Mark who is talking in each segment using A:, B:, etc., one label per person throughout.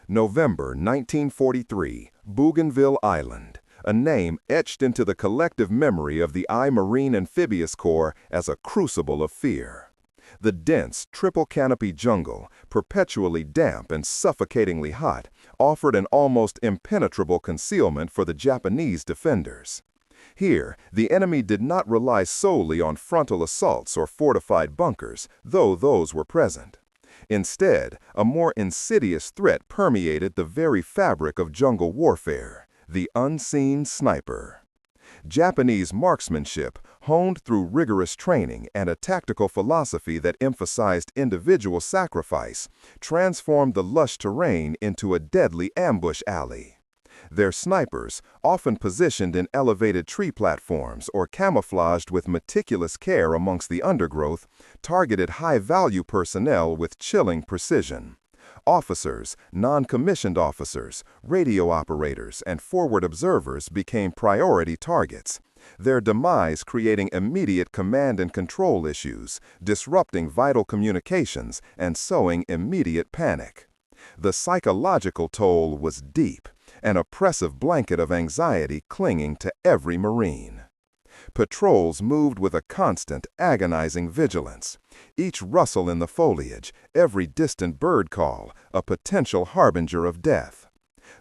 A: November 1943, Bougainville Island, a name etched into the collective memory of the Marine Amphibious Corps as a crucible of fear. The dense, triple-canopy jungle, perpetually damp and suffocatingly hot, offered an almost impenetrable concealment for the Japanese defenders. Here, the enemy did not rely solely on frontal assaults or fortified bunkers, though those were present. Instead, a more insidious threat permeated the very fabric of jungle warfare: the unseen sniper. Japanese marksmanship, honed through rigorous training and a tactical philosophy that emphasized individual sacrifice, transformed the lush terrain into a deadly ambush alley. Their snipers, often positioned in elevated tree platforms or camouflaged with meticulous care amongst the undergrowth, targeted high-value personnel with chilling precision. Officers, non-commissioned officers, radio operators, and forward observers became priority targets, their demise creating immediate command and control issues, disrupting vital communications, and sowing immediate panic. The psychological toll was deep, an oppressive blanket of anxiety clinging to every Marine. Patrols moved with a constant, agonizing vigilance. Each rustle in the foliage, every distant bird call, a potential harbinger of death.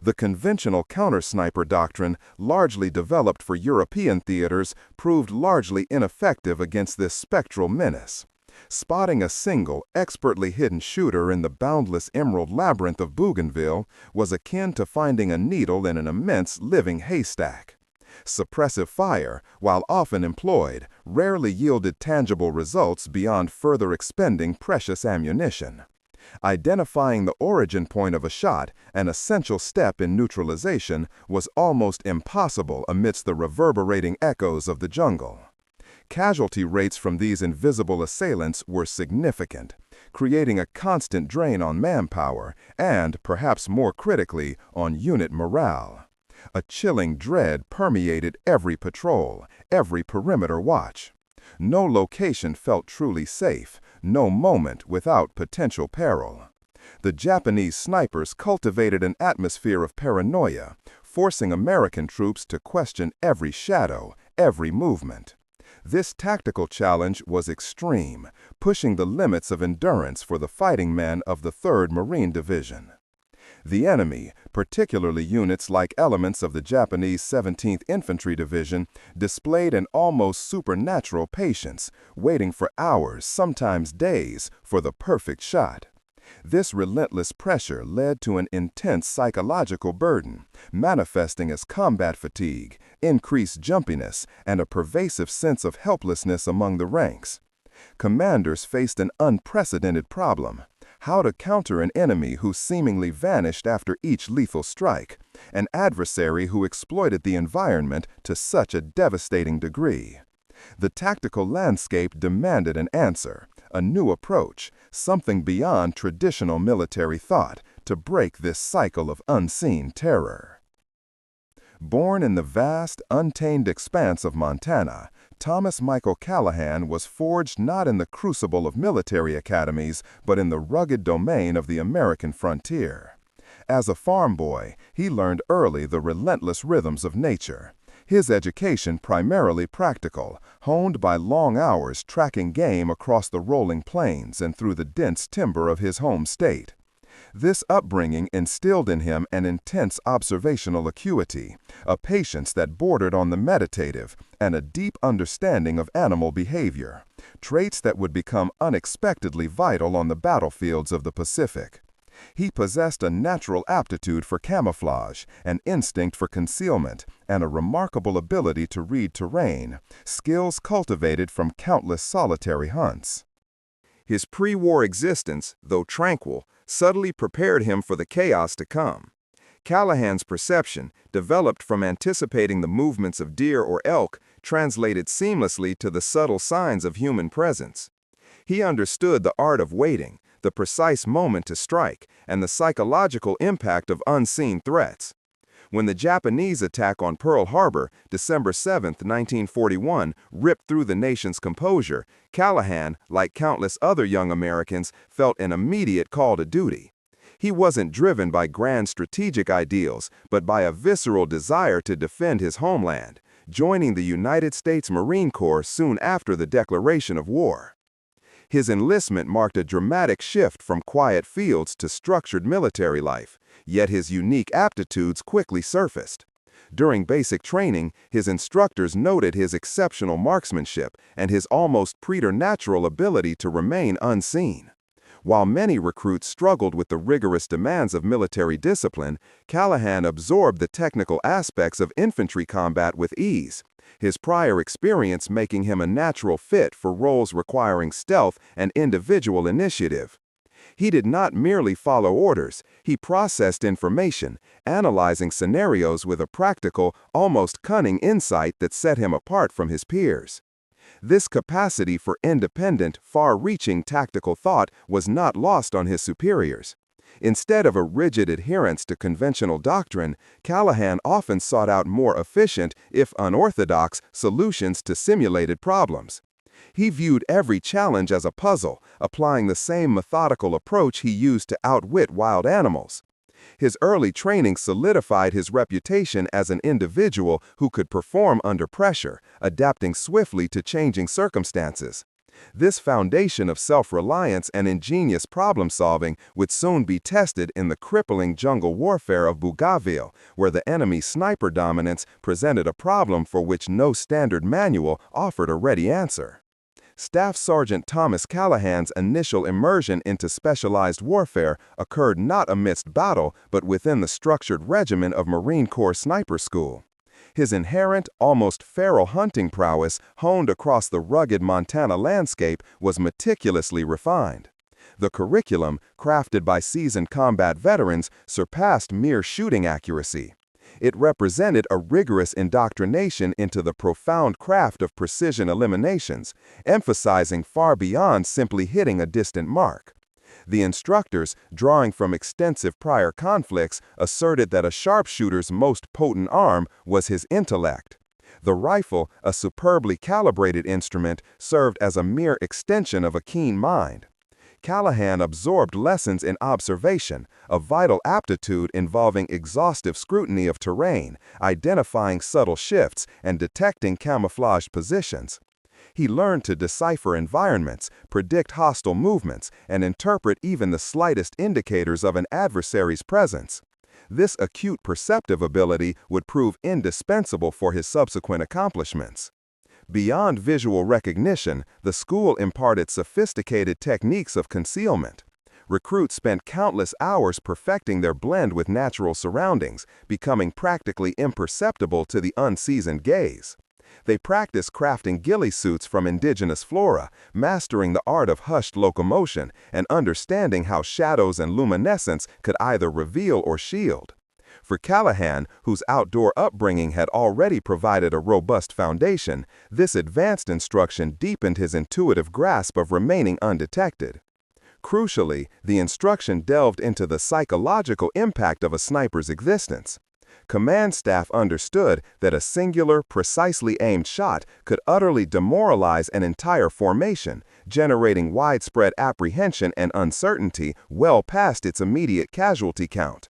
A: The conventional counter-sniper doctrine, largely developed for European theaters, proved largely ineffective against this spectral menace. Spotting a single, expertly hidden shooter in the boundless emerald labyrinth of Bougainville was akin to finding a needle in an immense living haystack. Suppressive fire, while often employed, rarely yielded tangible results beyond further expending precious ammunition. Identifying the origin point of a shot, an essential step in neutralization, was almost impossible amidst the reverberating echoes of the jungle. Casualty rates from these invisible assailants were significant, creating a constant drain on manpower and, perhaps more critically, on unit morale. A chilling dread permeated every patrol, every perimeter watch. No location felt truly safe, no moment without potential peril. The Japanese snipers cultivated an atmosphere of paranoia, forcing American troops to question every shadow, every movement. This tactical challenge was extreme, pushing the limits of endurance for the fighting men of the 3rd Marine Division. The enemy, particularly units like elements of the Japanese 17th Infantry Division, displayed an almost supernatural patience, waiting for hours, sometimes days, for the perfect shot. This relentless pressure led to an intense psychological burden, manifesting as combat fatigue, increased jumpiness, and a pervasive sense of helplessness among the ranks. Commanders faced an unprecedented problem: how to counter an enemy who seemingly vanished after each lethal strike, an adversary who exploited the environment to such a devastating degree. The tactical landscape demanded an answer, a new approach, something beyond traditional military thought to break this cycle of unseen terror. Born in the vast, untamed expanse of Montana, Thomas Michael Callahan was forged not in the crucible of military academies, but in the rugged domain of the American frontier. As a farm boy, he learned early the relentless rhythms of nature. His education primarily practical, honed by long hours tracking game across the rolling plains and through the dense timber of his home state. This upbringing instilled in him an intense observational acuity, a patience that bordered on the meditative, and a deep understanding of animal behavior, traits that would become unexpectedly vital on the battlefields of the Pacific. He possessed a natural aptitude for camouflage, an instinct for concealment, and a remarkable ability to read terrain, skills cultivated from countless solitary hunts. His pre-war existence, though tranquil, subtly prepared him for the chaos to come. Callahan's perception, developed from anticipating the movements of deer or elk, translated seamlessly to the subtle signs of human presence. He understood the art of waiting, the precise moment to strike, and the psychological impact of unseen threats. When the Japanese attack on Pearl Harbor, December 7, 1941, ripped through the nation's composure, Callahan, like countless other young Americans, felt an immediate call to duty. He wasn't driven by grand strategic ideals, but by a visceral desire to defend his homeland, joining the United States Marine Corps soon after the declaration of war. His enlistment marked a dramatic shift from quiet fields to structured military life, yet his unique aptitudes quickly surfaced. During basic training, his instructors noted his exceptional marksmanship and his almost preternatural ability to remain unseen. While many recruits struggled with the rigorous demands of military discipline, Callahan absorbed the technical aspects of infantry combat with ease, his prior experience making him a natural fit for roles requiring stealth and individual initiative. He did not merely follow orders, he processed information, analyzing scenarios with a practical, almost cunning insight that set him apart from his peers. This capacity for independent, far-reaching tactical thought was not lost on his superiors. Instead of a rigid adherence to conventional doctrine, Callahan often sought out more efficient, if unorthodox, solutions to simulated problems. He viewed every challenge as a puzzle, applying the same methodical approach he used to outwit wild animals. His early training solidified his reputation as an individual who could perform under pressure, adapting swiftly to changing circumstances. This foundation of self-reliance and ingenious problem-solving would soon be tested in the crippling jungle warfare of Bougainville, where the enemy's sniper dominance presented a problem for which no standard manual offered a ready answer. Staff Sergeant Thomas Callahan's initial immersion into specialized warfare occurred not amidst battle, but within the structured regimen of Marine Corps Sniper School. His inherent, almost feral hunting prowess, honed across the rugged Montana landscape, was meticulously refined. The curriculum, crafted by seasoned combat veterans, surpassed mere shooting accuracy. It represented a rigorous indoctrination into the profound craft of precision eliminations, emphasizing far beyond simply hitting a distant mark. The instructors, drawing from extensive prior conflicts, asserted that a sharpshooter's most potent arm was his intellect. The rifle, a superbly calibrated instrument, served as a mere extension of a keen mind. Callahan absorbed lessons in observation, a vital aptitude involving exhaustive scrutiny of terrain, identifying subtle shifts, and detecting camouflaged positions. He learned to decipher environments, predict hostile movements, and interpret even the slightest indicators of an adversary's presence. This acute perceptive ability would prove indispensable for his subsequent accomplishments. Beyond visual recognition, the school imparted sophisticated techniques of concealment. Recruits spent countless hours perfecting their blend with natural surroundings, becoming practically imperceptible to the unseasoned gaze. They practiced crafting ghillie suits from indigenous flora, mastering the art of hushed locomotion, and understanding how shadows and luminescence could either reveal or shield. For Callahan, whose outdoor upbringing had already provided a robust foundation, this advanced instruction deepened his intuitive grasp of remaining undetected. Crucially, the instruction delved into the psychological impact of a sniper's existence. Command staff understood that a singular, precisely aimed shot could utterly demoralize an entire formation, generating widespread apprehension and uncertainty well past its immediate casualty count.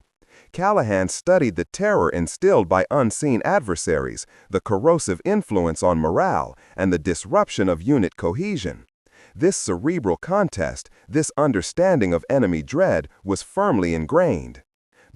A: Callahan studied the terror instilled by unseen adversaries, the corrosive influence on morale, and the disruption of unit cohesion. This cerebral contest, this understanding of enemy dread, was firmly ingrained.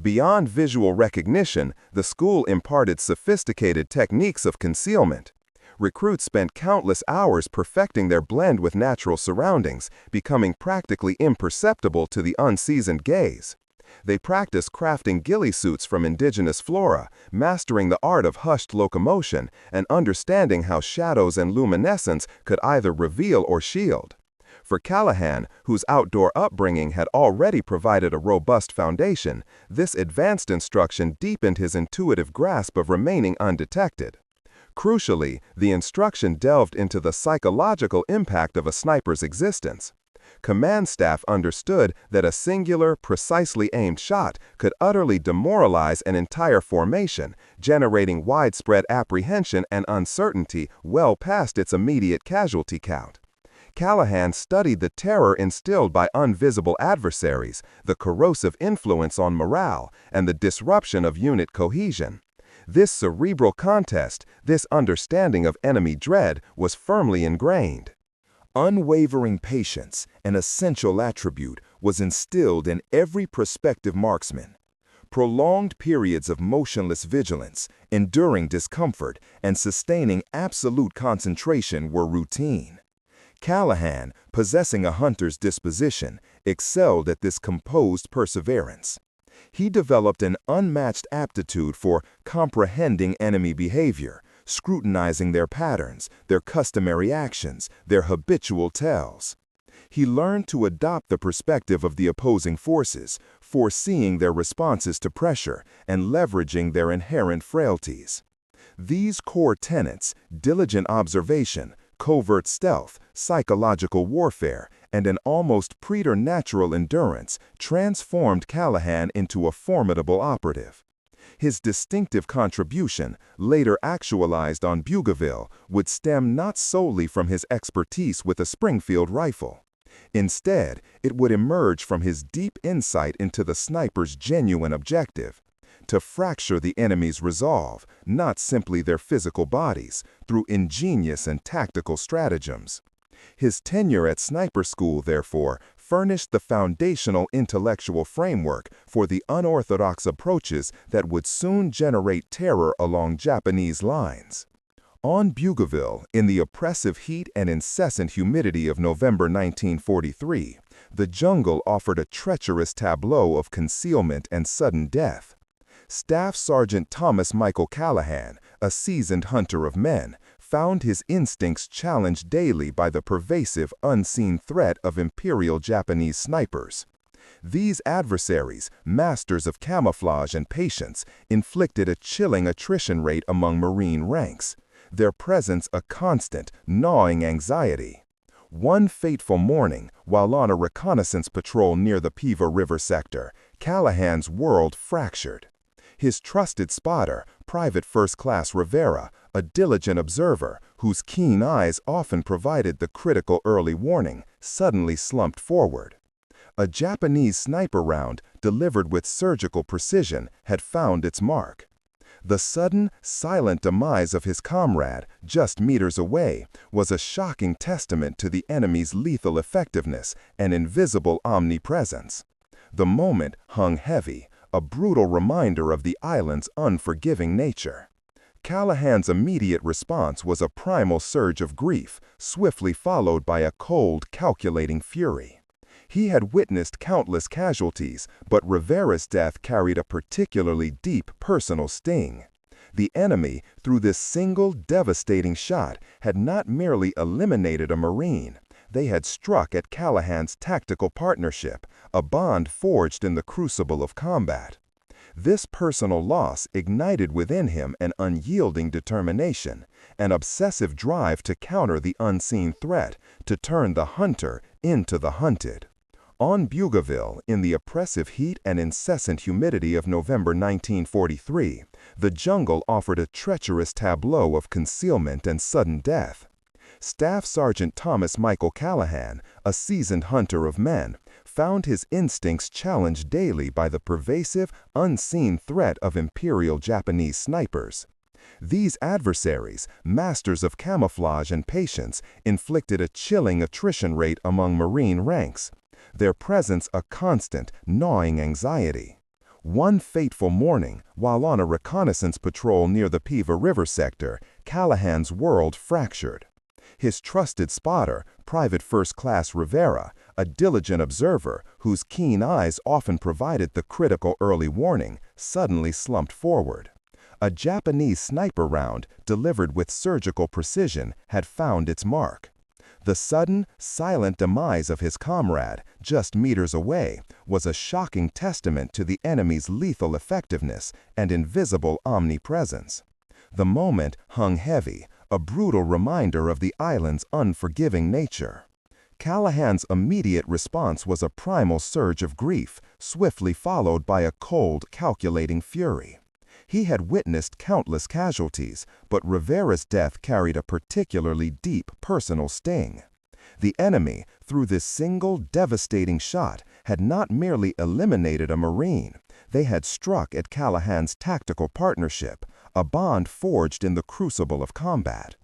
A: Beyond visual recognition, the school imparted sophisticated techniques of concealment. Recruits spent countless hours perfecting their blend with natural surroundings, becoming practically imperceptible to the unseasoned gaze. They practiced crafting ghillie suits from indigenous flora, mastering the art of hushed locomotion, and understanding how shadows and luminescence could either reveal or shield. For Callahan, whose outdoor upbringing had already provided a robust foundation, this advanced instruction deepened his intuitive grasp of remaining undetected. Crucially, the instruction delved into the psychological impact of a sniper's existence. Command staff understood that a singular, precisely aimed shot could utterly demoralize an entire formation, generating widespread apprehension and uncertainty well past its immediate casualty count. Callahan studied the terror instilled by invisible adversaries, the corrosive influence on morale, and the disruption of unit cohesion. This cerebral contest, this understanding of enemy dread, was firmly ingrained. Unwavering patience, an essential attribute, was instilled in every prospective marksman. Prolonged periods of motionless vigilance, enduring discomfort, and sustaining absolute concentration were routine. Callahan, possessing a hunter's disposition, excelled at this composed perseverance. He developed an unmatched aptitude for comprehending enemy behavior, scrutinizing their patterns, their customary actions, their habitual tells. He learned to adopt the perspective of the opposing forces, foreseeing their responses to pressure and leveraging their inherent frailties. These core tenets, diligent observation, covert stealth, psychological warfare, and an almost preternatural endurance, transformed Callahan into a formidable operative. His distinctive contribution, later actualized on Bougainville, would stem not solely from his expertise with a Springfield rifle. Instead, it would emerge from his deep insight into the sniper's genuine objective: to fracture the enemy's resolve, not simply their physical bodies, through ingenious and tactical stratagems. His tenure at sniper school, therefore, furnished the foundational intellectual framework for the unorthodox approaches that would soon generate terror along Japanese lines. On Bougainville, in the oppressive heat and incessant humidity of November 1943, the jungle offered a treacherous tableau of concealment and sudden death. Staff Sergeant Thomas Callahan, a seasoned hunter of men, found his instincts challenged daily by the pervasive, unseen threat of Imperial Japanese snipers. These adversaries, masters of camouflage and patience, inflicted a chilling attrition rate among Marine ranks, their presence a constant, gnawing anxiety. One fateful morning, while on a reconnaissance patrol near the Piva River sector, Callahan's world fractured. His trusted spotter, Private First Class Rivera, a diligent observer whose keen eyes often provided the critical early warning, suddenly slumped forward. A Japanese sniper round, delivered with surgical precision, had found its mark. The sudden, silent demise of his comrade, just meters away, was a shocking testament to the enemy's lethal effectiveness and invisible omnipresence. The moment hung heavy, a brutal reminder of the island's unforgiving nature. Callahan's immediate response was a primal surge of grief, swiftly followed by a cold, calculating fury. He had witnessed countless casualties, but Rivera's death carried a particularly deep personal sting. The enemy, through this single devastating shot, had not merely eliminated a Marine. They had struck at Callahan's tactical partnership, a bond forged in the crucible of combat. This personal loss ignited within him an unyielding determination, an obsessive drive to counter the unseen threat, to turn the hunter into the hunted. On Bougainville, in the oppressive heat and incessant humidity of November 1943, the jungle offered a treacherous tableau of concealment and sudden death. Staff Sergeant Thomas Callahan, a seasoned hunter of men, found his instincts challenged daily by the pervasive, unseen threat of Imperial Japanese snipers. These adversaries, masters of camouflage and patience, inflicted a chilling attrition rate among Marine ranks, their presence a constant, gnawing anxiety. One fateful morning, while on a reconnaissance patrol near the Piva River sector, Callahan's world fractured. His trusted spotter, Private First Class Rivera, a diligent observer whose keen eyes often provided the critical early warning, suddenly slumped forward. A Japanese sniper round, delivered with surgical precision, had found its mark. The sudden, silent demise of his comrade, just meters away, was a shocking testament to the enemy's lethal effectiveness and invisible omnipresence. The moment hung heavy, a brutal reminder of the island's unforgiving nature. Callahan's immediate response was a primal surge of grief, swiftly followed by a cold, calculating fury. He had witnessed countless casualties, but Rivera's death carried a particularly deep personal sting. The enemy, through this single devastating shot, had not merely eliminated a Marine. They had struck at Callahan's tactical partnership, a bond forged in the crucible of combat.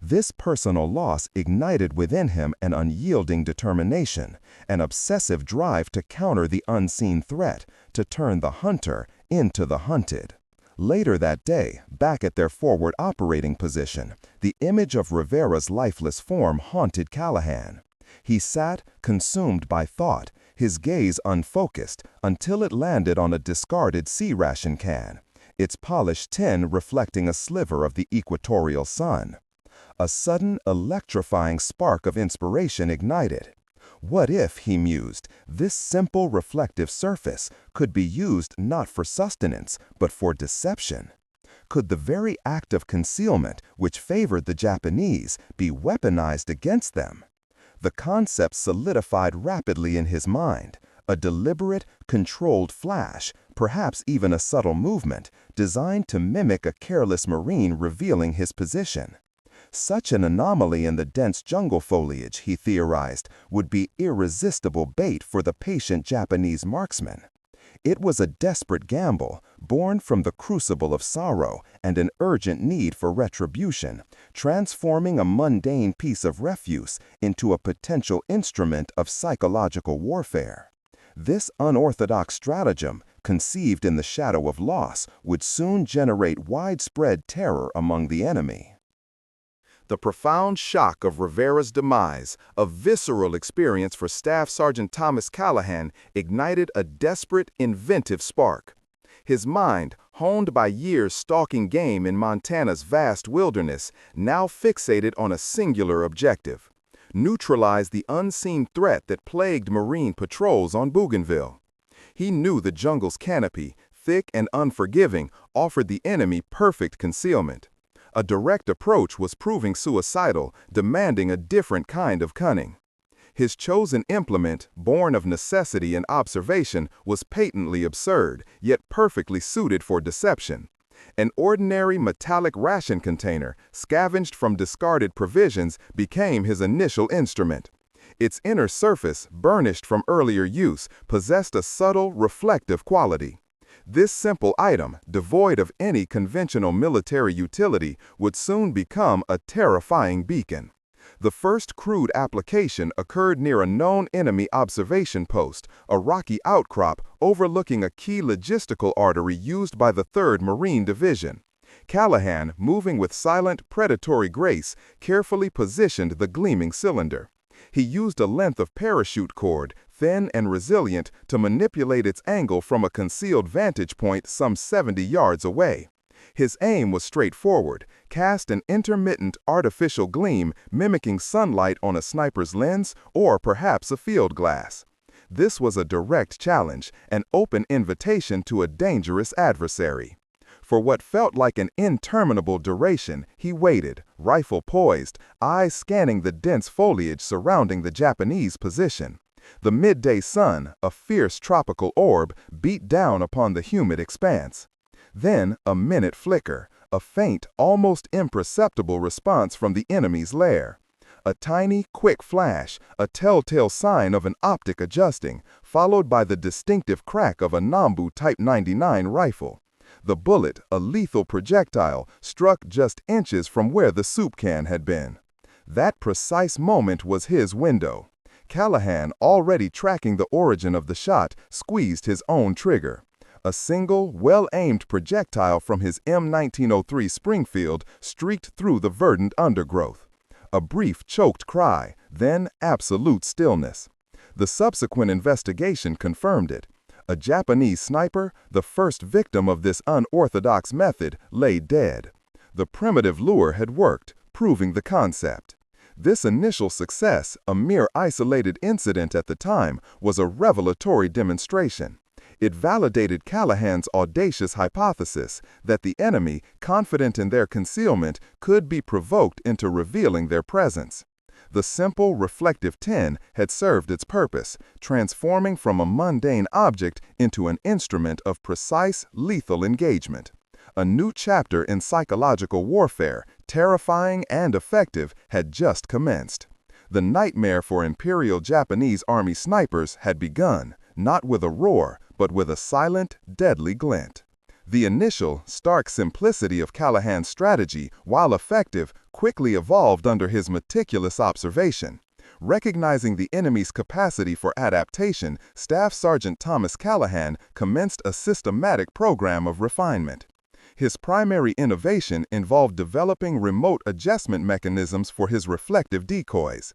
A: This personal loss ignited within him an unyielding determination, an obsessive drive to counter the unseen threat, to turn the hunter into the hunted. Later that day, back at their forward operating position, the image of Rivera's lifeless form haunted Callahan. He sat, consumed by thought, his gaze unfocused, until it landed on a discarded sea ration can, its polished tin reflecting a sliver of the equatorial sun. A sudden, electrifying spark of inspiration ignited. What if, he mused, this simple reflective surface could be used not for sustenance, but for deception? Could the very act of concealment, which favored the Japanese, be weaponized against them? The concept solidified rapidly in his mind, a deliberate, controlled flash, perhaps even a subtle movement, designed to mimic a careless Marine revealing his position. Such an anomaly in the dense jungle foliage, he theorized, would be irresistible bait for the patient Japanese marksman. It was a desperate gamble, born from the crucible of sorrow and an urgent need for retribution, transforming a mundane piece of refuse into a potential instrument of psychological warfare. This unorthodox stratagem, conceived in the shadow of loss, would soon generate widespread terror among the enemy. The profound shock of Rivera's demise, a visceral experience for Staff Sergeant Thomas Callahan, ignited a desperate, inventive spark. His mind, honed by years stalking game in Montana's vast wilderness, now fixated on a singular objective: neutralize the unseen threat that plagued Marine patrols on Bougainville. He knew the jungle's canopy, thick and unforgiving, offered the enemy perfect concealment. A direct approach was proving suicidal, demanding a different kind of cunning. His chosen implement, born of necessity and observation, was patently absurd, yet perfectly suited for deception. An ordinary metallic ration container, scavenged from discarded provisions, became his initial instrument. Its inner surface, burnished from earlier use, possessed a subtle, reflective quality. This simple item, devoid of any conventional military utility, would soon become a terrifying beacon. The first crude application occurred near a known enemy observation post, a rocky outcrop overlooking a key logistical artery used by the 3rd Marine Division. Callahan, moving with silent, predatory grace, carefully positioned the gleaming cylinder. He used a length of parachute cord, thin and resilient, to manipulate its angle from a concealed vantage point some 70 yards away. His aim was straightforward: cast an intermittent artificial gleam mimicking sunlight on a sniper's lens or perhaps a field glass. This was a direct challenge, an open invitation to a dangerous adversary. For what felt like an interminable duration, he waited, rifle poised, eyes scanning the dense foliage surrounding the Japanese position. The midday sun, a fierce tropical orb, beat down upon the humid expanse. Then a minute flicker, a faint, almost imperceptible response from the enemy's lair. A tiny, quick flash, a telltale sign of an optic adjusting, followed by the distinctive crack of a Nambu Type 99 rifle. The bullet, a lethal projectile, struck just inches from where the soup can had been. That precise moment was his window. Callahan, already tracking the origin of the shot, squeezed his own trigger. A single, well-aimed projectile from his M1903 Springfield streaked through the verdant undergrowth. A brief, choked cry, then absolute stillness. The subsequent investigation confirmed it. A Japanese sniper, the first victim of this unorthodox method, lay dead. The primitive lure had worked, proving the concept. This initial success, a mere isolated incident at the time, was a revelatory demonstration. It validated Callahan's audacious hypothesis that the enemy, confident in their concealment, could be provoked into revealing their presence. The simple, reflective tin had served its purpose, transforming from a mundane object into an instrument of precise, lethal engagement. A new chapter in psychological warfare, terrifying and effective, had just commenced. The nightmare for Imperial Japanese Army snipers had begun, not with a roar, but with a silent, deadly glint. The initial, stark simplicity of Callahan's strategy, while effective, quickly evolved under his meticulous observation. Recognizing the enemy's capacity for adaptation, Staff Sergeant Thomas Callahan commenced a systematic program of refinement. His primary innovation involved developing remote adjustment mechanisms for his reflective decoys.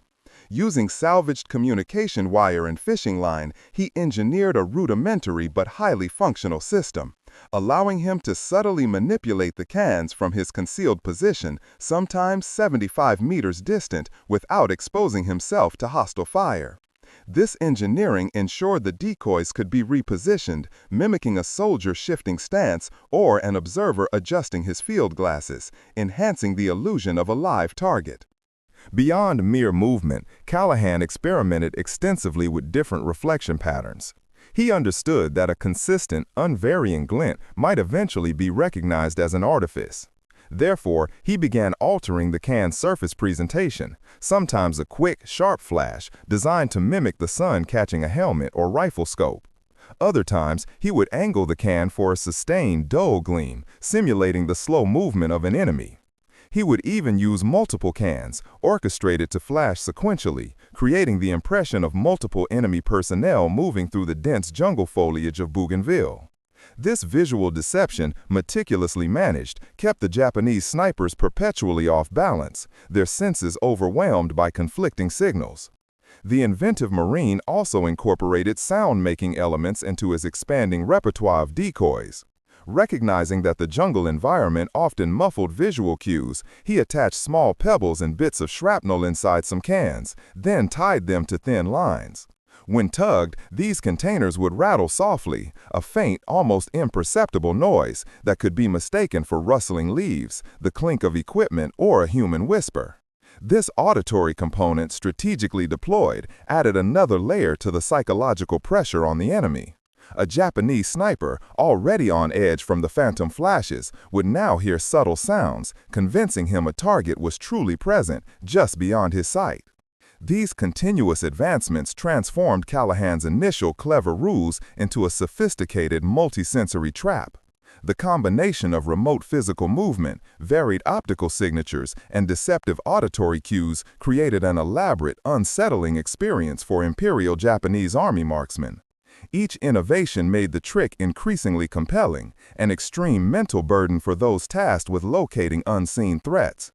A: Using salvaged communication wire and fishing line, he engineered a rudimentary but highly functional system, allowing him to subtly manipulate the cans from his concealed position, sometimes 75 meters distant, without exposing himself to hostile fire. This engineering ensured the decoys could be repositioned, mimicking a soldier shifting stance or an observer adjusting his field glasses, enhancing the illusion of a live target. Beyond mere movement, Callahan experimented extensively with different reflection patterns. He understood that a consistent, unvarying glint might eventually be recognized as an artifice. Therefore, he began altering the can's surface presentation, sometimes a quick, sharp flash designed to mimic the sun catching a helmet or rifle scope. Other times, he would angle the can for a sustained, dull gleam, simulating the slow movement of an enemy. He would even use multiple cans, orchestrated to flash sequentially, creating the impression of multiple enemy personnel moving through the dense jungle foliage of Bougainville. This visual deception, meticulously managed, kept the Japanese snipers perpetually off balance, their senses overwhelmed by conflicting signals. The inventive Marine also incorporated sound-making elements into his expanding repertoire of decoys. Recognizing that the jungle environment often muffled visual cues, he attached small pebbles and bits of shrapnel inside some cans, then tied them to thin lines. When tugged, these containers would rattle softly, a faint, almost imperceptible noise that could be mistaken for rustling leaves, the clink of equipment, or a human whisper. This auditory component, strategically deployed, added another layer to the psychological pressure on the enemy. A Japanese sniper, already on edge from the phantom flashes, would now hear subtle sounds, convincing him a target was truly present, just beyond his sight. These continuous advancements transformed Callahan's initial clever ruse into a sophisticated multisensory trap. The combination of remote physical movement, varied optical signatures, and deceptive auditory cues created an elaborate, unsettling experience for Imperial Japanese Army marksmen. Each innovation made the trick increasingly compelling, an extreme mental burden for those tasked with locating unseen threats.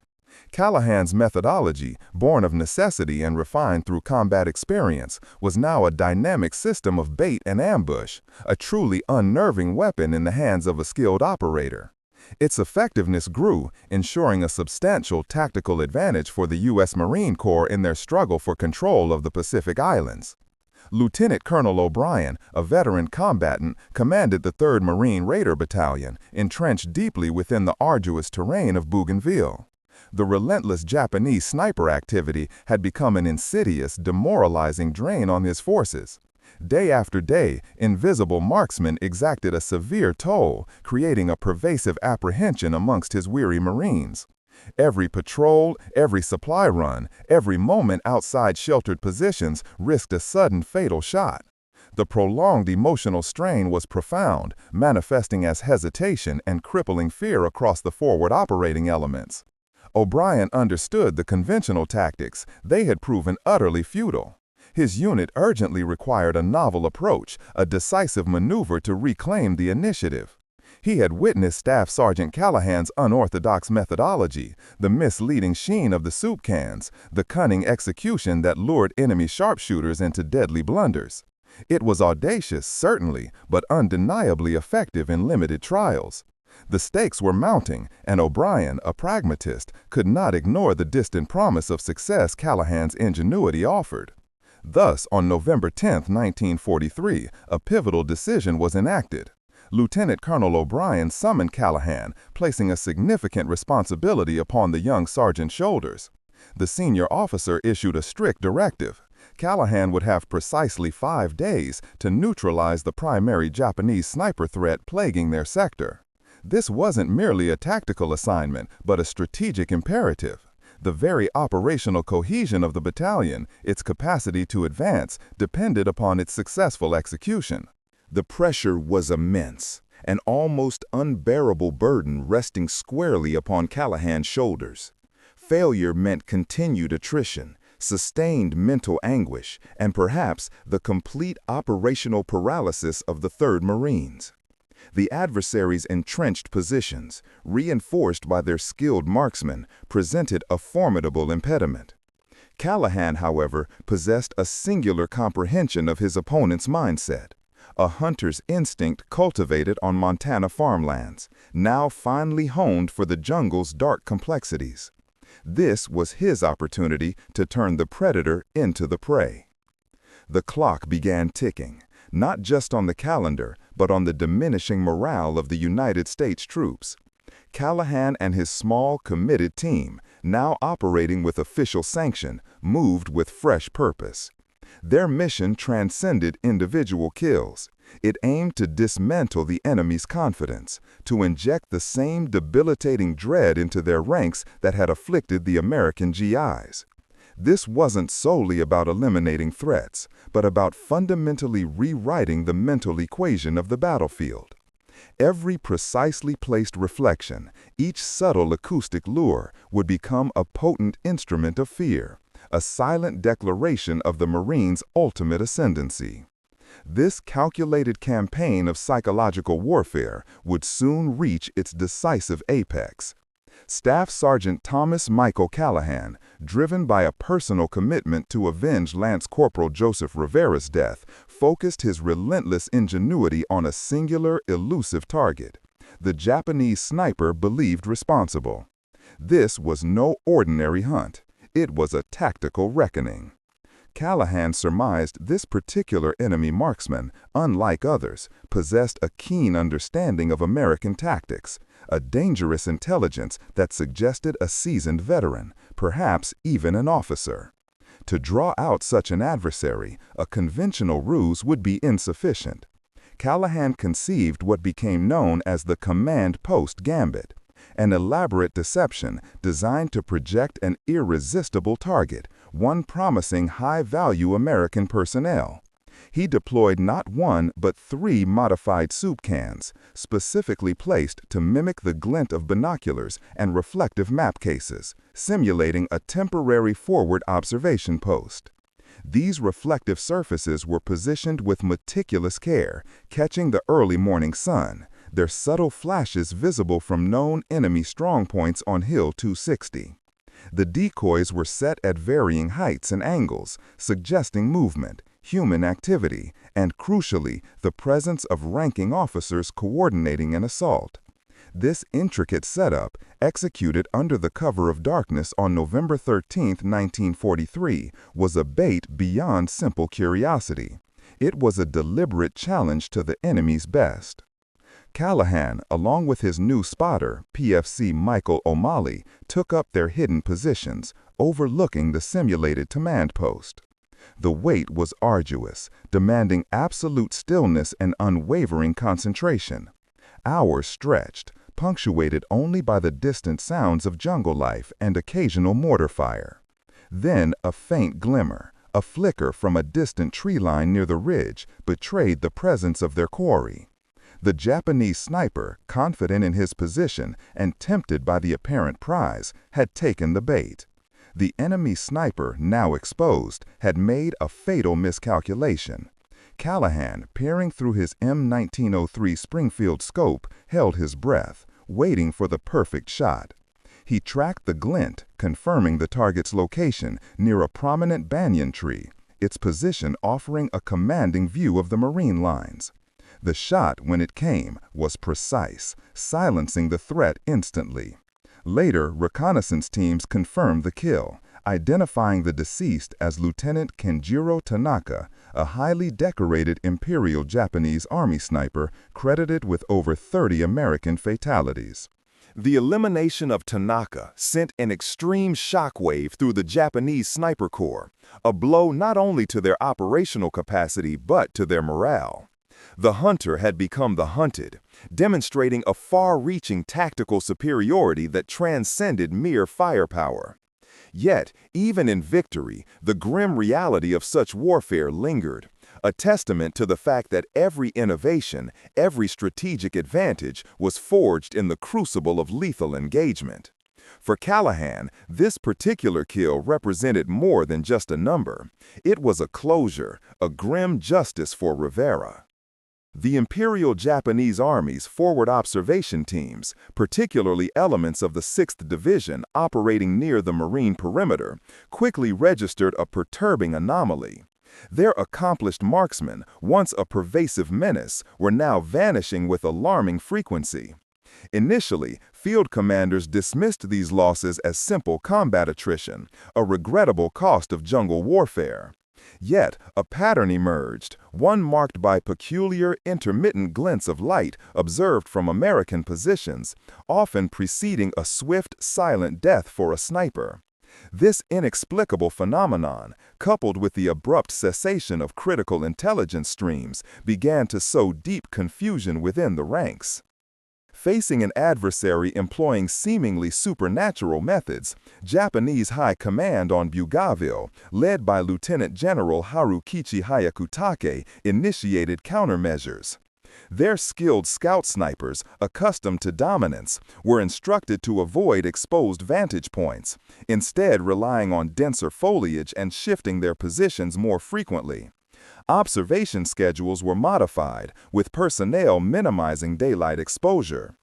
A: Callahan's methodology, born of necessity and refined through combat experience, was now a dynamic system of bait and ambush, a truly unnerving weapon in the hands of a skilled operator. Its effectiveness grew, ensuring a substantial tactical advantage for the U.S. Marine Corps in their struggle for control of the Pacific Islands. Lieutenant Colonel O'Brien, a veteran combatant, commanded the 3rd Marine Raider Battalion, entrenched deeply within the arduous terrain of Bougainville. The relentless Japanese sniper activity had become an insidious, demoralizing drain on his forces. Day after day, invisible marksmen exacted a severe toll, creating a pervasive apprehension amongst his weary Marines. Every patrol, every supply run, every moment outside sheltered positions risked a sudden fatal shot. The prolonged emotional strain was profound, manifesting as hesitation and crippling fear across the forward operating elements. O'Brien understood the conventional tactics; they had proven utterly futile. His unit urgently required a novel approach, a decisive maneuver to reclaim the initiative. He had witnessed Staff Sergeant Callahan's unorthodox methodology, the misleading sheen of the soup cans, the cunning execution that lured enemy sharpshooters into deadly blunders. It was audacious, certainly, but undeniably effective in limited trials. The stakes were mounting, and O'Brien, a pragmatist, could not ignore the distant promise of success Callahan's ingenuity offered. Thus, on November 10, 1943, a pivotal decision was enacted. Lieutenant Colonel O'Brien summoned Callahan, placing a significant responsibility upon the young sergeant's shoulders. The senior officer issued a strict directive. Callahan would have precisely 5 days to neutralize the primary Japanese sniper threat plaguing their sector. This wasn't merely a tactical assignment, but a strategic imperative.
B: The very operational cohesion of the battalion, its capacity to advance, depended upon its successful execution.
A: The pressure was immense, an almost unbearable burden resting squarely upon Callahan's shoulders. Failure meant continued attrition, sustained mental anguish, and perhaps the complete operational paralysis of the 3rd Marines. The adversary's entrenched positions, reinforced by their skilled marksmen, presented a formidable impediment. Callahan, however, possessed a singular comprehension of his opponent's mindset, a hunter's instinct cultivated on Montana farmlands, now finely honed for the jungle's dark complexities. This was his opportunity to turn the predator into the prey. The clock began ticking, not just on the calendar, but on the diminishing morale of the United States troops. Callahan and his small, committed team, now operating with official sanction, moved with fresh purpose. Their mission transcended individual kills. It aimed to dismantle the enemy's confidence, to inject the same debilitating dread into their ranks that had afflicted the American GIs. This wasn't solely about eliminating threats, but about fundamentally rewriting the mental equation of the battlefield. Every precisely placed reflection, each subtle acoustic lure, would become a potent instrument of fear, a silent declaration of the Marines' ultimate ascendancy. This calculated campaign of psychological warfare would soon reach its decisive apex. Staff Sergeant Thomas Michael Callahan, driven by a personal commitment to avenge Lance Corporal Joseph Rivera's death, focused his relentless ingenuity on a singular, elusive target, the Japanese sniper believed responsible. This was no ordinary hunt. It was a tactical reckoning. Callahan surmised this particular enemy marksman, unlike others, possessed a keen understanding of American tactics, a dangerous intelligence that suggested a seasoned veteran, perhaps even an officer. To draw out such an adversary, a conventional ruse would be insufficient. Callahan conceived what became known as the command post gambit, an elaborate deception designed to project an irresistible target, one promising high-value American personnel. He deployed not one but 3 modified soup cans, specifically placed to mimic the glint of binoculars and reflective map cases, simulating a temporary forward observation post. These reflective surfaces were positioned with meticulous care, catching the early morning sun, their subtle flashes visible from known enemy strongpoints on Hill 260. The decoys were set at varying heights and angles, suggesting movement, human activity, and crucially, the presence of ranking officers coordinating an assault. This intricate setup, executed under the cover of darkness on November 13, 1943, was a bait beyond simple curiosity. It was a deliberate challenge to the enemy's best. Callahan, along with his new spotter, PFC Michael O'Malley, took up their hidden positions, overlooking the simulated command post. The wait was arduous, demanding absolute stillness and unwavering concentration. Hours stretched, punctuated only by the distant sounds of jungle life and occasional mortar fire. Then a faint glimmer, a flicker from a distant tree line near the ridge, betrayed the presence of their quarry. The Japanese sniper, confident in his position and tempted by the apparent prize, had taken the bait. The enemy sniper, now exposed, had made a fatal miscalculation. Callahan, peering through his M1903 Springfield scope, held his breath, waiting for the perfect shot. He tracked the glint, confirming the target's location near a prominent banyan tree, its position offering a commanding view of the Marine lines. The shot, when it came, was precise, silencing the threat instantly. Later, reconnaissance teams confirmed the kill, identifying the deceased as Lieutenant Kenjiro Tanaka, a highly decorated Imperial Japanese Army sniper credited with over 30 American fatalities. The elimination of Tanaka sent an extreme shockwave through the Japanese Sniper Corps, a blow not only to their operational capacity but to their morale. The hunter had become the hunted, demonstrating a far-reaching tactical superiority that transcended mere firepower. Yet, even in victory, the grim reality of such warfare lingered, a testament to the fact that every innovation, every strategic advantage was forged in the crucible of lethal engagement. For Callahan, this particular kill represented more than just a number. It was a closure, a grim justice for Rivera. The Imperial Japanese Army's forward observation teams, particularly elements of the 6th Division operating near the Marine perimeter, quickly registered a perturbing anomaly. Their accomplished marksmen, once a pervasive menace, were now vanishing with alarming frequency. Initially, field commanders dismissed these losses as simple combat attrition, a regrettable cost of jungle warfare. Yet, a pattern emerged, one marked by peculiar, intermittent glints of light observed from American positions, often preceding a swift, silent death for a sniper. This inexplicable phenomenon, coupled with the abrupt cessation of critical intelligence streams, began to sow deep confusion within the ranks. Facing an adversary employing seemingly supernatural methods, Japanese High Command on Bougainville, led by Lieutenant General Harukichi Hyakutake, initiated countermeasures. Their skilled scout snipers, accustomed to dominance, were instructed to avoid exposed vantage points, instead relying on denser foliage and shifting their positions more frequently. Observation schedules were modified, with personnel minimizing daylight exposure.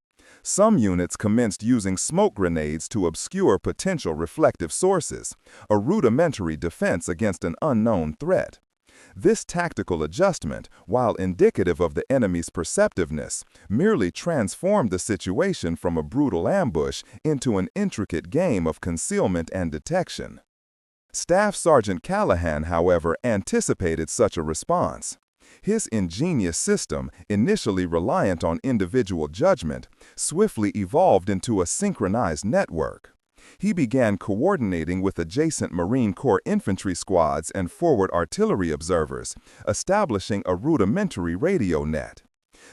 A: Some units commenced using smoke grenades to obscure potential reflective sources, a rudimentary defense against an unknown threat. This tactical adjustment, while indicative of the enemy's perceptiveness, merely transformed the situation from a brutal ambush into an intricate game of concealment and detection. Staff Sergeant Callahan, however, anticipated such a response. His ingenious system, initially reliant on individual judgment, swiftly evolved into a synchronized network. He began coordinating with adjacent Marine Corps infantry squads and forward artillery observers, establishing a rudimentary radio net.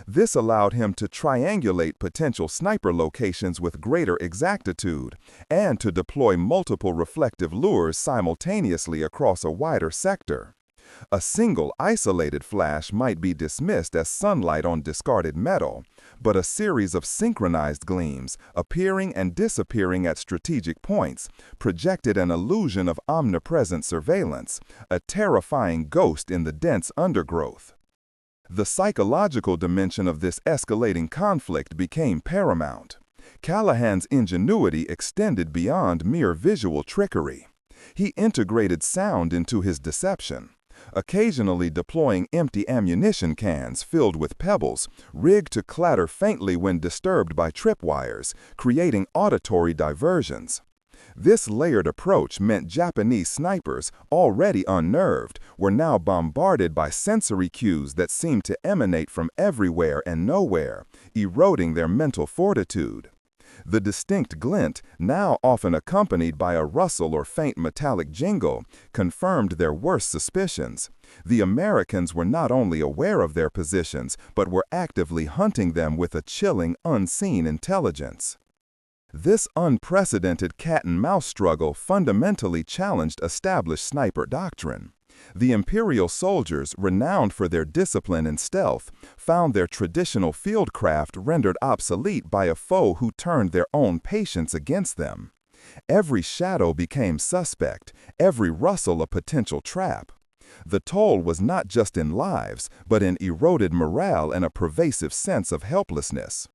A: This allowed him to triangulate potential sniper locations with greater exactitude and to deploy multiple reflective lures simultaneously across a wider sector. A single isolated flash might be dismissed as sunlight on discarded metal, but a series of synchronized gleams, appearing and disappearing at strategic points, projected an illusion of omnipresent surveillance, a terrifying ghost in the dense undergrowth. The psychological dimension of this escalating conflict became paramount. Callahan's ingenuity extended beyond mere visual trickery. He integrated sound into his deception, occasionally deploying empty ammunition cans filled with pebbles, rigged to clatter faintly when disturbed by tripwires, creating auditory diversions. This layered approach meant Japanese snipers, already unnerved, were now bombarded by sensory cues that seemed to emanate from everywhere and nowhere, eroding their mental fortitude. The distinct glint, now often accompanied by a rustle or faint metallic jingle, confirmed their worst suspicions. The Americans were not only aware of their positions, but were actively hunting them with a chilling, unseen intelligence. This unprecedented cat-and-mouse struggle fundamentally challenged established sniper doctrine. The Imperial soldiers, renowned for their discipline and stealth, found their traditional fieldcraft rendered obsolete by a foe who turned their own patience against them. Every shadow became suspect, every rustle a potential trap. The toll was not just in lives, but in eroded morale and a pervasive sense of helplessness.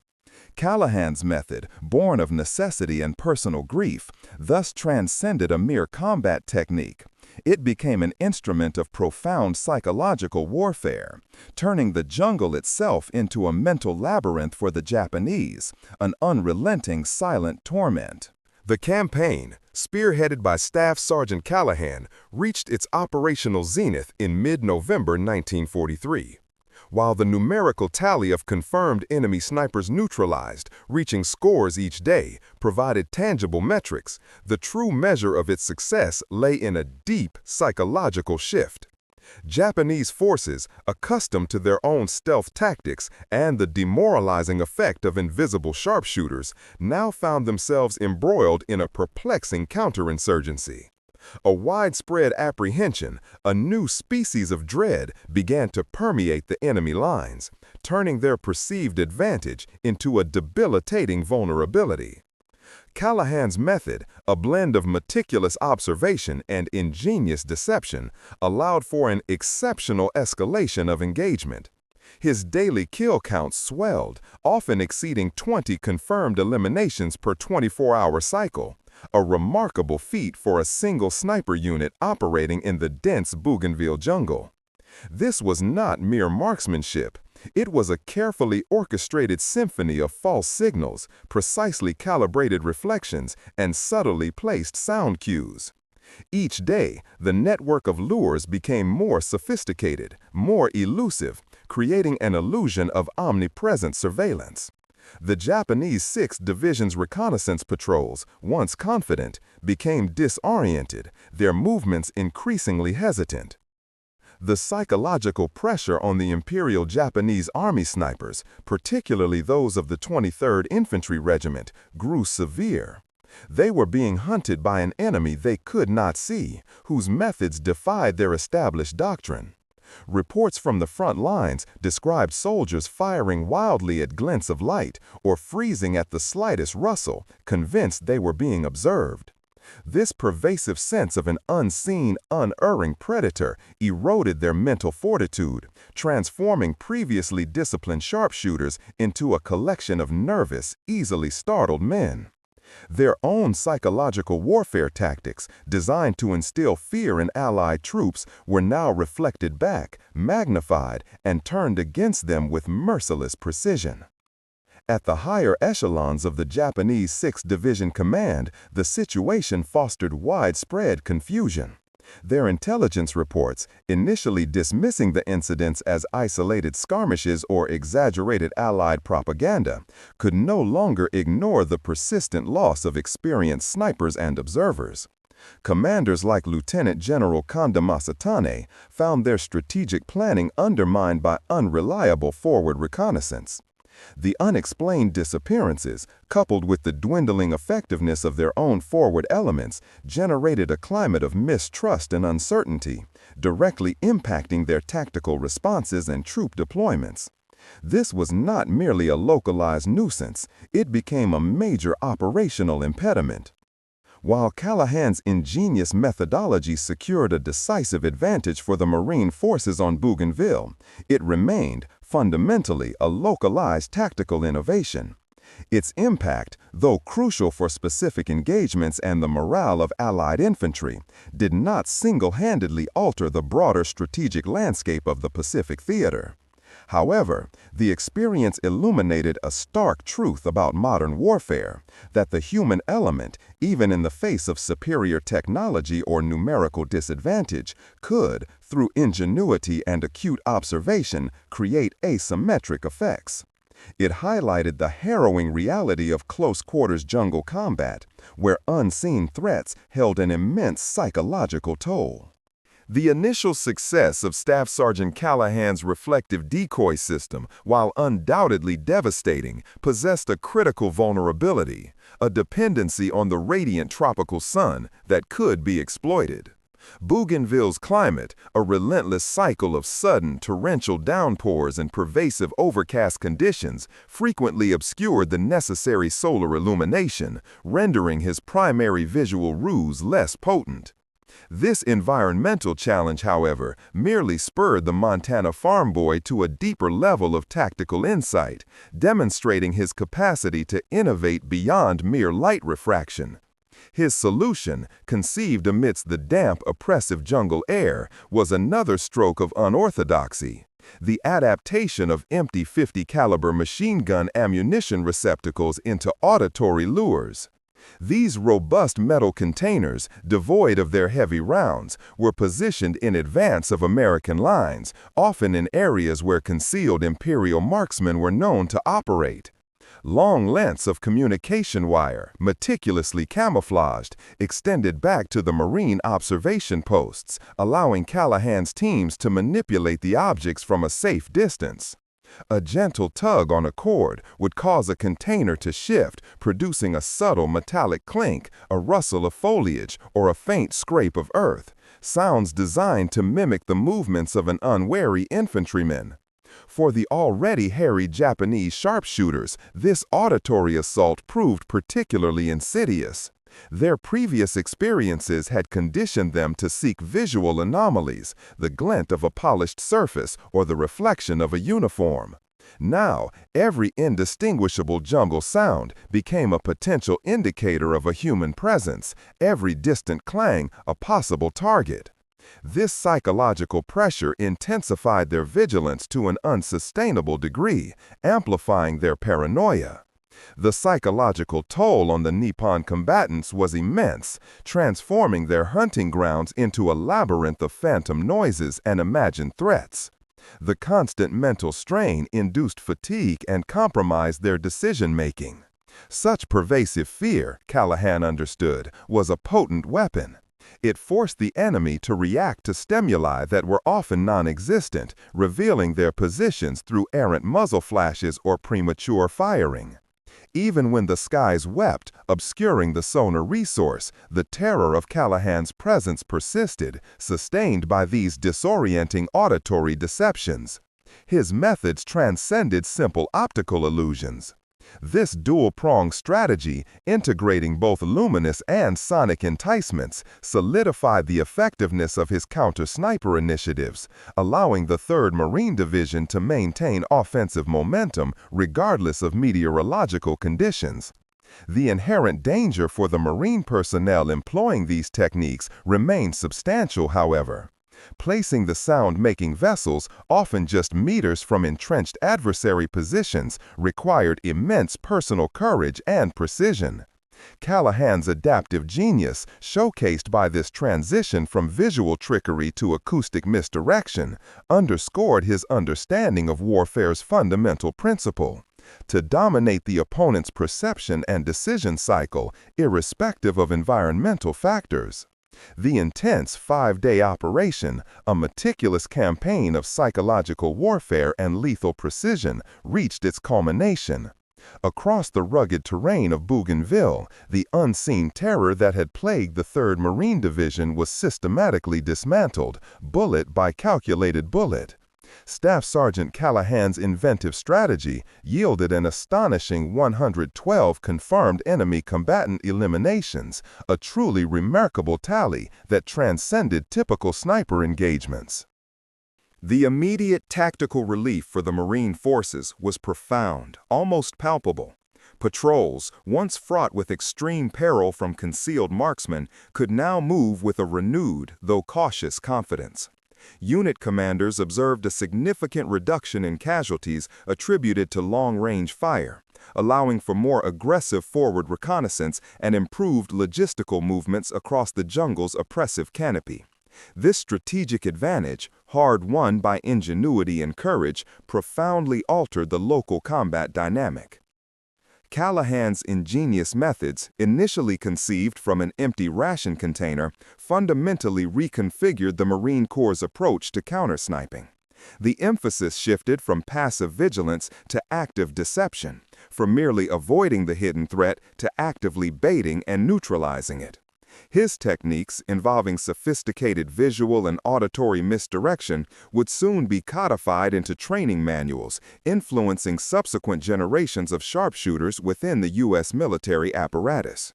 A: Callahan's method, born of necessity and personal grief, thus transcended a mere combat technique. It became an instrument of profound psychological warfare, turning the jungle itself into a mental labyrinth for the Japanese, an unrelenting silent torment.
C: The campaign, spearheaded by Staff Sergeant Callahan, reached its operational zenith in mid-November 1943. While the numerical tally of confirmed enemy snipers neutralized, reaching scores each day, provided tangible metrics, the true measure of its success lay in a deep psychological shift. Japanese forces, accustomed to their own stealth tactics and the demoralizing effect of invisible sharpshooters, now found themselves embroiled in a perplexing counterinsurgency. A widespread apprehension, a new species of dread, began to permeate the enemy lines, turning their perceived advantage into a debilitating vulnerability. Callahan's method, a blend of meticulous observation and ingenious deception, allowed for an exceptional escalation of engagement. His daily kill counts swelled, often exceeding 20 confirmed eliminations per 24-hour cycle, a remarkable feat for a single sniper unit operating in the dense Bougainville jungle. This was not mere marksmanship. It was a carefully orchestrated symphony of false signals, precisely calibrated reflections, and subtly placed sound cues. Each day, the network of lures became more sophisticated, more elusive, creating an illusion of omnipresent surveillance. The Japanese 6th Division's reconnaissance patrols, once confident, became disoriented, their movements increasingly hesitant. The psychological pressure on the Imperial Japanese Army snipers, particularly those of the 23rd Infantry Regiment, grew severe. They were being hunted by an enemy they could not see, whose methods defied their established doctrine. Reports from the front lines described soldiers firing wildly at glints of light or freezing at the slightest rustle, convinced they were being observed. This pervasive sense of an unseen, unerring predator eroded their mental fortitude, transforming previously disciplined sharpshooters into a collection of nervous, easily startled men. Their own psychological warfare tactics, designed to instill fear in Allied troops, were now reflected back, magnified, and turned against them with merciless precision. At the higher echelons of the Japanese 6th Division Command, the situation fostered widespread confusion. Their intelligence reports, initially dismissing the incidents as isolated skirmishes or exaggerated Allied propaganda, could no longer ignore the persistent loss of experienced snipers and observers. Commanders like Lieutenant General Kanda Masatane found their strategic planning undermined by unreliable forward reconnaissance. The unexplained disappearances, coupled with the dwindling effectiveness of their own forward elements, generated a climate of mistrust and uncertainty, directly impacting their tactical responses and troop deployments. This was not merely a localized nuisance, it became a major operational impediment. While Callahan's ingenious methodology secured a decisive advantage for the Marine forces on Bougainville, it remained, fundamentally, a localized tactical innovation. Its impact, though crucial for specific engagements and the morale of Allied infantry, did not single-handedly alter the broader strategic landscape of the Pacific theater. However, the experience illuminated a stark truth about modern warfare, that the human element, even in the face of superior technology or numerical disadvantage, could, through ingenuity and acute observation, create asymmetric effects. It highlighted the harrowing reality of close-quarters jungle combat, where unseen threats held an immense psychological toll. The initial success of Staff Sergeant Callahan's reflective decoy system, while undoubtedly devastating, possessed a critical vulnerability, a dependency on the radiant tropical sun that could be exploited. Bougainville's climate, a relentless cycle of sudden torrential downpours and pervasive overcast conditions, frequently obscured the necessary solar illumination, rendering his primary visual ruse less potent. This environmental challenge, however, merely spurred the Montana farm boy to a deeper level of tactical insight, demonstrating his capacity to innovate beyond mere light refraction. His solution, conceived amidst the damp, oppressive jungle air, was another stroke of unorthodoxy: the adaptation of empty .50 caliber machine gun ammunition receptacles into auditory lures. These robust metal containers, devoid of their heavy rounds, were positioned in advance of American lines, often in areas where concealed Imperial marksmen were known to operate. Long lengths of communication wire, meticulously camouflaged, extended back to the Marine observation posts, allowing Callahan's teams to manipulate the objects from a safe distance. A gentle tug on a cord would cause a container to shift, producing a subtle metallic clink, a rustle of foliage, or a faint scrape of earth, sounds designed to mimic the movements of an unwary infantryman. For the already harried Japanese sharpshooters, this auditory assault proved particularly insidious. Their previous experiences had conditioned them to seek visual anomalies, the glint of a polished surface or the reflection of a uniform. Now, every indistinguishable jungle sound became a potential indicator of a human presence, every distant clang a possible target. This psychological pressure intensified their vigilance to an unsustainable degree, amplifying their paranoia. The psychological toll on the Nippon combatants was immense, transforming their hunting grounds into a labyrinth of phantom noises and imagined threats. The constant mental strain induced fatigue and compromised their decision-making. Such pervasive fear, Callahan understood, was a potent weapon. It forced the enemy to react to stimuli that were often non-existent, revealing their positions through errant muzzle flashes or premature firing. Even when the skies wept, obscuring the sonar resource, the terror of Callahan's presence persisted, sustained by these disorienting auditory deceptions. His methods transcended simple optical illusions. This dual-pronged strategy, integrating both luminous and sonic enticements, solidified the effectiveness of his counter-sniper initiatives, allowing the 3rd Marine Division to maintain offensive momentum regardless of meteorological conditions. The inherent danger for the Marine personnel employing these techniques remained substantial, however. Placing the sound-making vessels, often just meters from entrenched adversary positions, required immense personal courage and precision. Callahan's adaptive genius, showcased by this transition from visual trickery to acoustic misdirection, underscored his understanding of warfare's fundamental principle: to dominate the opponent's perception and decision cycle, irrespective of environmental factors. The intense 5-day operation, a meticulous campaign of psychological warfare and lethal precision, reached its culmination. Across the rugged terrain of Bougainville, the unseen terror that had plagued the 3rd Marine Division was systematically dismantled, bullet by calculated bullet. Staff Sergeant Callahan's inventive strategy yielded an astonishing 112 confirmed enemy combatant eliminations, a truly remarkable tally that transcended typical sniper engagements.
A: The immediate tactical relief for the Marine forces was profound, almost palpable. Patrols, once fraught with extreme peril from concealed marksmen, could now move with a renewed, though cautious, confidence. Unit commanders observed a significant reduction in casualties attributed to long-range fire, allowing for more aggressive forward reconnaissance and improved logistical movements across the jungle's oppressive canopy. This strategic advantage, hard-won by ingenuity and courage, profoundly altered the local combat dynamic. Callahan's ingenious methods, initially conceived from an empty ration container, fundamentally reconfigured the Marine Corps' approach to counter-sniping. The emphasis shifted from passive vigilance to active deception, from merely avoiding the hidden threat to actively baiting and neutralizing it. His techniques, involving sophisticated visual and auditory misdirection, would soon be codified into training manuals, influencing subsequent generations of sharpshooters within the U.S. military apparatus.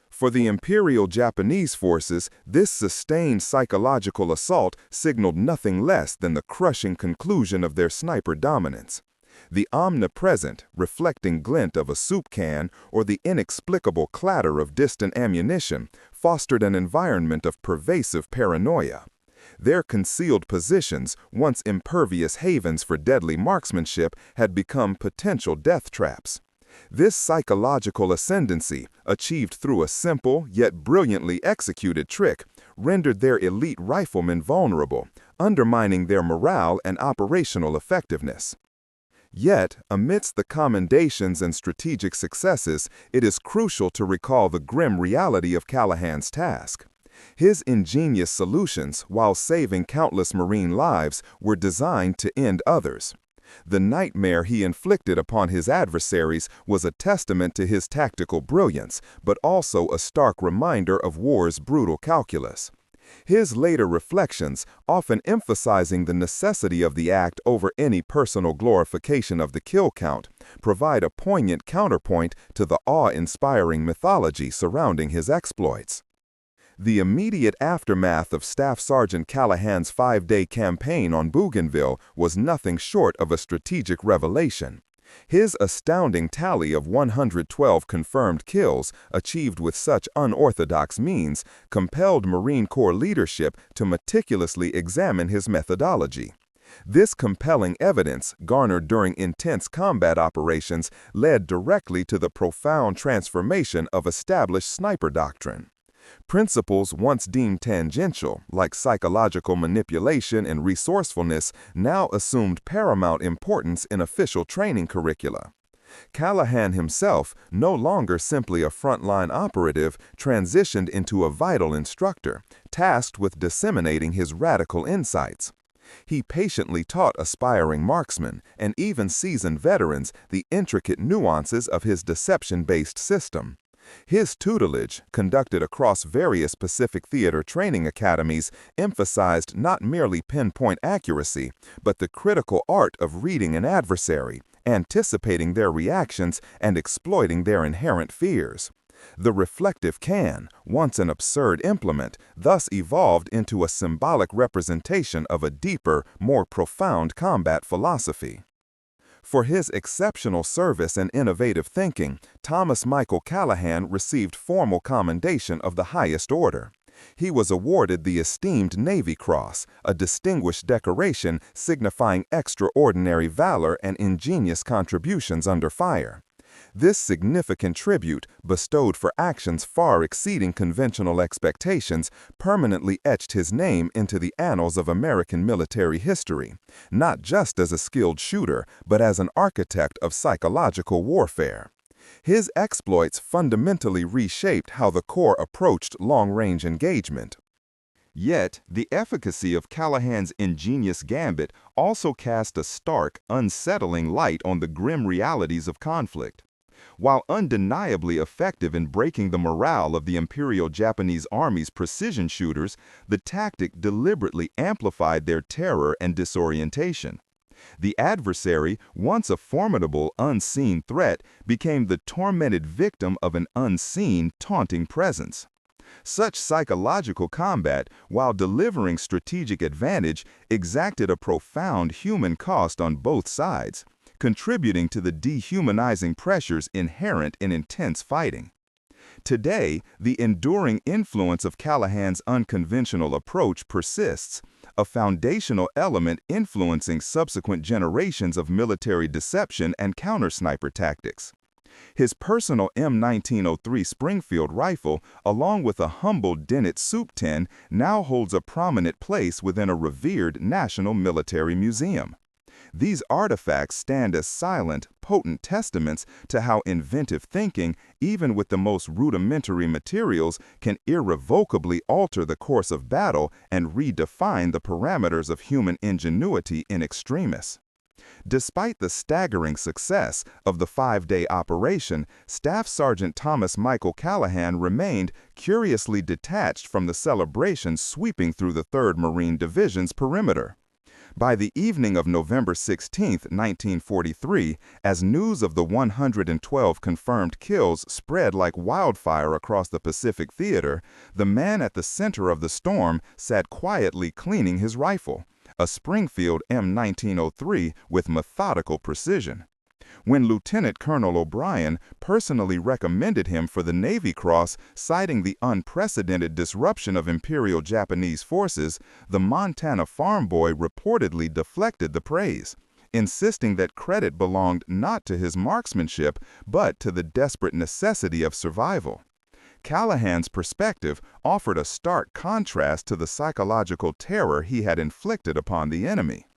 A: For the Imperial Japanese forces, this sustained psychological assault signaled nothing less than the crushing conclusion of their sniper dominance. The omnipresent, reflecting glint of a soup can or the inexplicable clatter of distant ammunition fostered an environment of pervasive paranoia. Their concealed positions, once impervious havens for deadly marksmanship, had become potential death traps. This psychological ascendancy, achieved through a simple yet brilliantly executed trick, rendered their elite riflemen vulnerable, undermining their morale and operational effectiveness. Yet, amidst the commendations and strategic successes, it is crucial to recall the grim reality of Callahan's task. His ingenious solutions, while saving countless Marine lives, were designed to end others. The nightmare he inflicted upon his adversaries was a testament to his tactical brilliance, but also a stark reminder of war's brutal calculus. His later reflections, often emphasizing the necessity of the act over any personal glorification of the kill count, provide a poignant counterpoint to the awe-inspiring mythology surrounding his exploits. The immediate aftermath of Staff Sergeant Callahan's 5-day campaign on Bougainville was nothing short of a strategic revelation. His astounding tally of 112 confirmed kills, achieved with such unorthodox means, compelled Marine Corps leadership to meticulously examine his methodology. This compelling evidence, garnered during intense combat operations, led directly to the profound transformation of established sniper doctrine. Principles once deemed tangential, like psychological manipulation and resourcefulness, now assumed paramount importance in official training curricula. Callahan himself, no longer simply a frontline operative, transitioned into a vital instructor, tasked with disseminating his radical insights. He patiently taught aspiring marksmen, and even seasoned veterans, the intricate nuances of his deception-based system. His tutelage, conducted across various Pacific Theater training academies, emphasized not merely pinpoint accuracy, but the critical art of reading an adversary, anticipating their reactions, and exploiting their inherent fears. The reflective can, once an absurd implement, thus evolved into a symbolic representation of a deeper, more profound combat philosophy. For his exceptional service and innovative thinking, Thomas Michael Callahan received formal commendation of the highest order. He was awarded the esteemed Navy Cross, a distinguished decoration signifying extraordinary valor and ingenious contributions under fire. This significant tribute, bestowed for actions far exceeding conventional expectations, permanently etched his name into the annals of American military history, not just as a skilled shooter, but as an architect of psychological warfare. His exploits fundamentally reshaped how the Corps approached long-range engagement. Yet, the efficacy of Callahan's ingenious gambit also cast a stark, unsettling light on the grim realities of conflict. While undeniably effective in breaking the morale of the Imperial Japanese Army's precision shooters, the tactic deliberately amplified their terror and disorientation. The adversary, once a formidable, unseen threat, became the tormented victim of an unseen, taunting presence. Such psychological combat, while delivering strategic advantage, exacted a profound human cost on both sides, contributing to the dehumanizing pressures inherent in intense fighting. Today, the enduring influence of Callahan's unconventional approach persists, a foundational element influencing subsequent generations of military deception and counter-sniper tactics. His personal M1903 Springfield rifle, along with a humble Dennett soup tin, now holds a prominent place within a revered national military museum. These artifacts stand as silent, potent testaments to how inventive thinking, even with the most rudimentary materials, can irrevocably alter the course of battle and redefine the parameters of human ingenuity in extremis. Despite the staggering success of the 5-day operation, Staff Sergeant Thomas Michael Callahan remained curiously detached from the celebrations sweeping through the 3rd Marine Division's perimeter. By the evening of November 16, 1943, as news of the 112 confirmed kills spread like wildfire across the Pacific Theater, the man at the center of the storm sat quietly cleaning his rifle, a Springfield M1903 with methodical precision. When Lieutenant Colonel O'Brien personally recommended him for the Navy Cross, citing the unprecedented disruption of Imperial Japanese forces, the Montana farm boy reportedly deflected the praise, insisting that credit belonged not to his marksmanship, but to the desperate necessity of survival. Callahan's perspective offered a stark contrast to the psychological terror he had inflicted upon the enemy.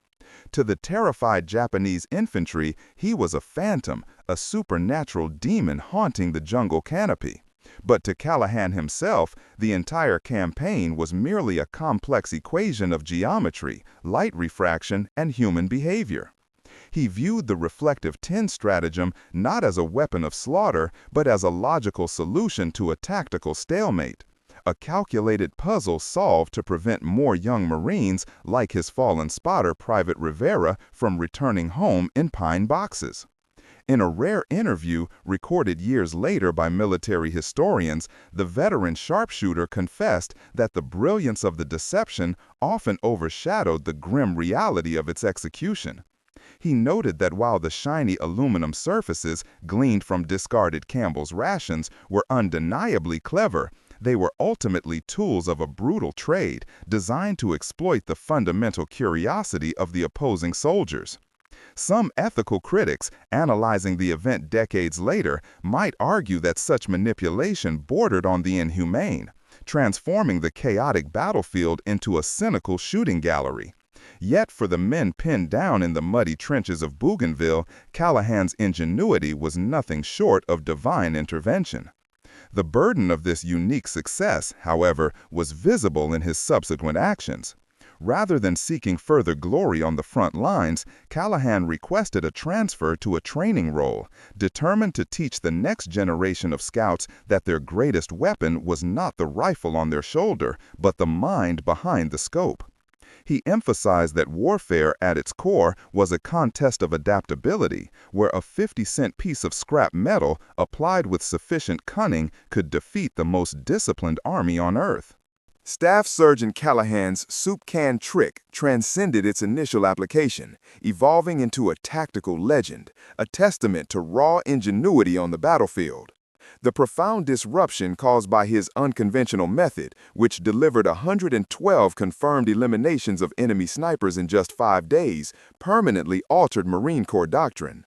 B: To the terrified Japanese infantry, he was a phantom, a supernatural demon haunting the jungle canopy. But to Callahan himself, the entire campaign was merely a complex equation of geometry, light refraction, and human behavior. He viewed the reflective 10 stratagem not as a weapon of slaughter, but as a logical solution to a tactical stalemate. A calculated puzzle solved to prevent more young Marines, like his fallen spotter Private Rivera, from returning home in pine boxes. In a rare interview recorded years later by military historians, the veteran sharpshooter confessed that the brilliance of the deception often overshadowed the grim reality of its execution. He noted that while the shiny aluminum surfaces gleaned from discarded Campbell's rations were undeniably clever, they were ultimately tools of a brutal trade designed to exploit the fundamental curiosity of the opposing soldiers. Some ethical critics, analyzing the event decades later, might argue that such manipulation bordered on the inhumane, transforming the chaotic battlefield into a cynical shooting gallery. Yet for the men pinned down in the muddy trenches of Bougainville, Callahan's ingenuity was nothing short of divine intervention. The burden of this unique success, however, was visible in his subsequent actions. Rather than seeking further glory on the front lines, Callahan requested a transfer to a training role, determined to teach the next generation of scouts that their greatest weapon was not the rifle on their shoulder, but the mind behind the scope. He emphasized that warfare at its core was a contest of adaptability, where a 50-cent piece of scrap metal applied with sufficient cunning could defeat the most disciplined army on earth.
A: Staff Sergeant Callahan's soup can trick transcended its initial application, evolving into a tactical legend, a testament to raw ingenuity on the battlefield. The profound disruption caused by his unconventional method, which delivered 112 confirmed eliminations of enemy snipers in just 5 days, permanently altered Marine Corps doctrine.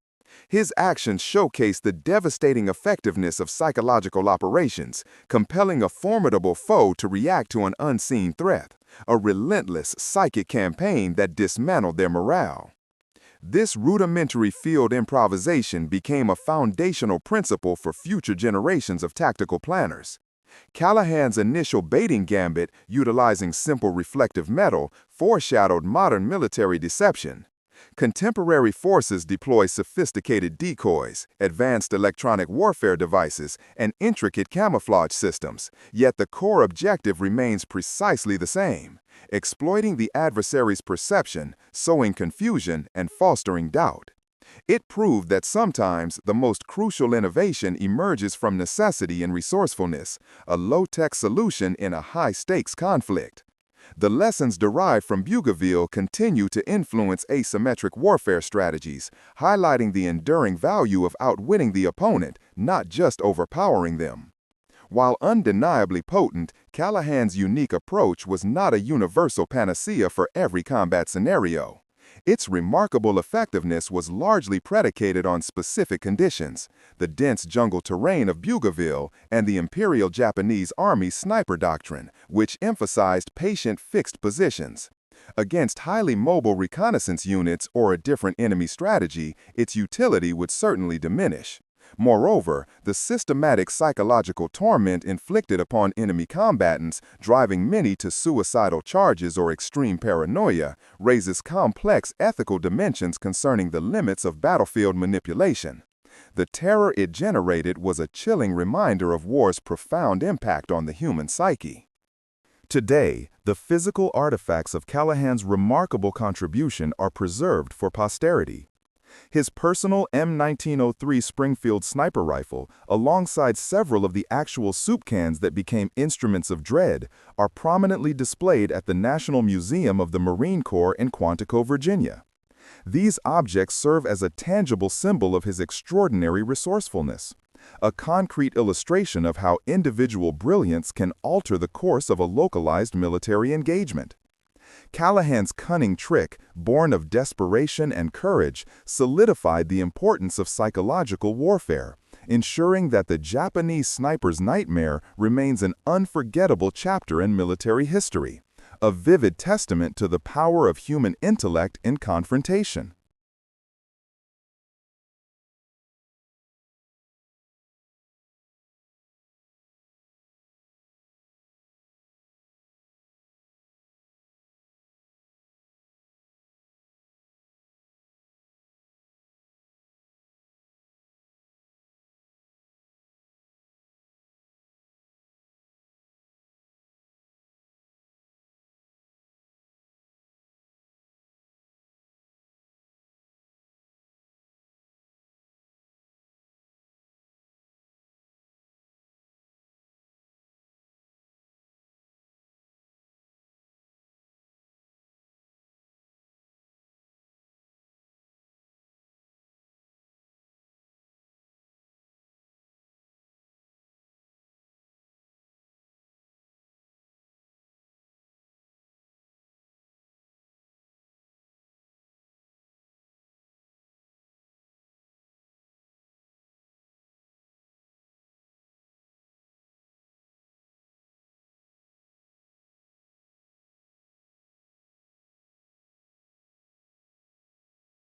A: His actions showcased the devastating effectiveness of psychological operations, compelling a formidable foe to react to an unseen threat, a relentless psychic campaign that dismantled their morale. This rudimentary field improvisation became a foundational principle for future generations of tactical planners. Callahan's initial baiting gambit, utilizing simple reflective metal, foreshadowed modern military deception. Contemporary forces deploy sophisticated decoys, advanced electronic warfare devices, and intricate camouflage systems, yet the core objective remains precisely the same: exploiting the adversary's perception, sowing confusion, and fostering doubt. It proved that sometimes the most crucial innovation emerges from necessity and resourcefulness, a low-tech solution in a high-stakes conflict. The lessons derived from Bougainville continue to influence asymmetric warfare strategies, highlighting the enduring value of outwitting the opponent, not just overpowering them. While undeniably potent, Callahan's unique approach was not a universal panacea for every combat scenario. Its remarkable effectiveness was largely predicated on specific conditions: the dense jungle terrain of Bougainville and the Imperial Japanese Army's sniper doctrine, which emphasized patient fixed positions. Against highly mobile reconnaissance units or a different enemy strategy, its utility would certainly diminish. Moreover, the systematic psychological torment inflicted upon enemy combatants, driving many to suicidal charges or extreme paranoia, raises complex ethical dimensions concerning the limits of battlefield manipulation. The terror it generated was a chilling reminder of war's profound impact on the human psyche. Today, the physical artifacts of Callahan's remarkable contribution are preserved for posterity. His personal M1903 Springfield sniper rifle, alongside several of the actual soup cans that became instruments of dread, are prominently displayed at the National Museum of the Marine Corps in Quantico, Virginia. These objects serve as a tangible symbol of his extraordinary resourcefulness, a concrete illustration of how individual brilliance can alter the course of a localized military engagement. Callahan's cunning trick, born of desperation and courage, solidified the importance of psychological warfare, ensuring that the Japanese sniper's nightmare remains an unforgettable chapter in military history,
B: a vivid testament to the power of human intellect in confrontation.